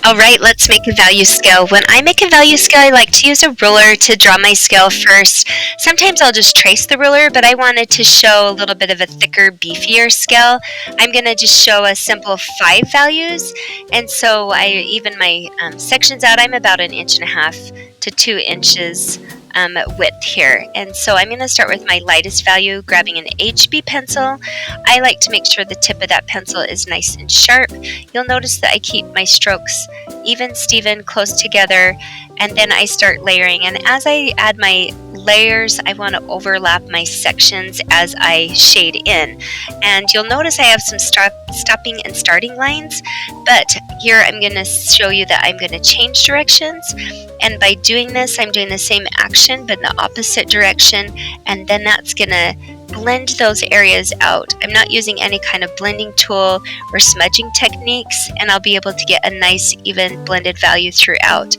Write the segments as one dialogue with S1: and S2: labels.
S1: All right, let's make a value scale. When I make a value scale, I like to use a ruler to draw my scale first. Sometimes I'll just trace the ruler, but I wanted to show a little bit of a thicker, beefier scale. I'm going to just show a simple 5 values. And so I even my sections out, I'm about 1.5 to 2 inches width here. And so I'm going to start with my lightest value, grabbing an HB pencil. I like to make sure the tip of that pencil is nice and sharp. You'll notice that I keep my strokes even, Steven, close together, and then I start layering. And as I add my layers, I want to overlap my sections as I shade in. And you'll notice I have some stopping and starting lines, but here I'm going to show you that I'm going to change directions. And by doing this, I'm doing the same action, but in the opposite direction. And then that's going to blend those areas out. I'm not using any kind of blending tool or smudging techniques, and I'll be able to get a nice, even blended value throughout.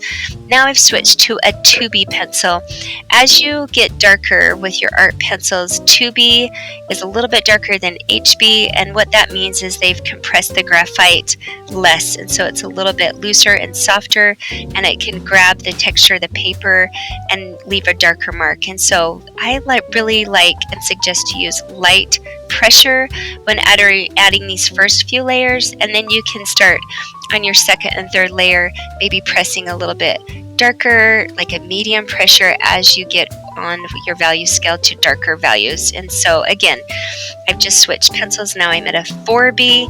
S1: Now I've switched to a 2B pencil. As you get darker with your art pencils, 2B is a little bit darker than HB, and what that means is they've compressed the graphite less, and so it's a little bit looser and softer, and it can grab the texture of the paper and leave a darker mark. And so I really like and suggest to use light pressure when adding these first few layers, and then you can start on your second and third layer, maybe pressing a little bit darker, like a medium pressure, as you get on your value scale to darker values. And so again, I've just switched pencils. Now I'm at a 4B,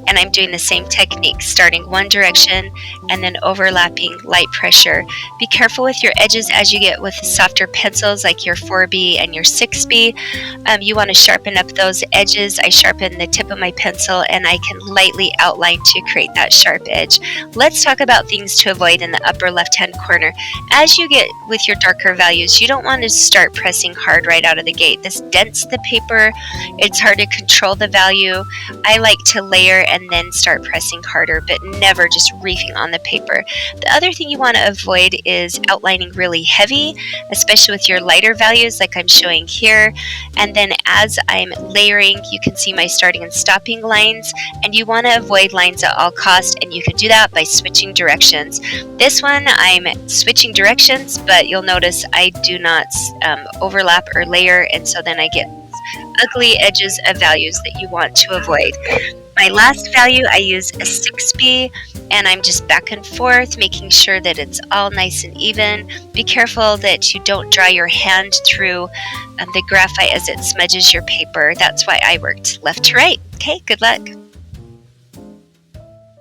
S1: and I'm doing the same technique, starting one direction and then overlapping light pressure. Be careful with your edges as you get with softer pencils like your 4B and your 6B. You want to sharpen up those edges. I sharpen the tip of my pencil and I can lightly outline to create that sharp edge. Let's talk about things to avoid in the upper left-hand corner. As you get with your darker values, you don't want to start pressing hard right out of the gate. This dents the paper. It's hard to control the value. I like to layer and then start pressing harder, but never just reefing on the paper. The other thing you want to avoid is outlining really heavy, especially with your lighter values like I'm showing here. And then as I'm layering, you can see my starting and stopping lines, and you want to avoid lines at all costs, and you can do that by switching directions. This one I'm switching directions, but you'll notice I do not overlap or layer, and so then I get ugly edges of values that you want to avoid. My last value, I use a 6B, and I'm just back and forth, making sure that it's all nice and even. Be careful that you don't dry your hand through the graphite as it smudges your paper. That's why I worked left to right. Okay, good luck.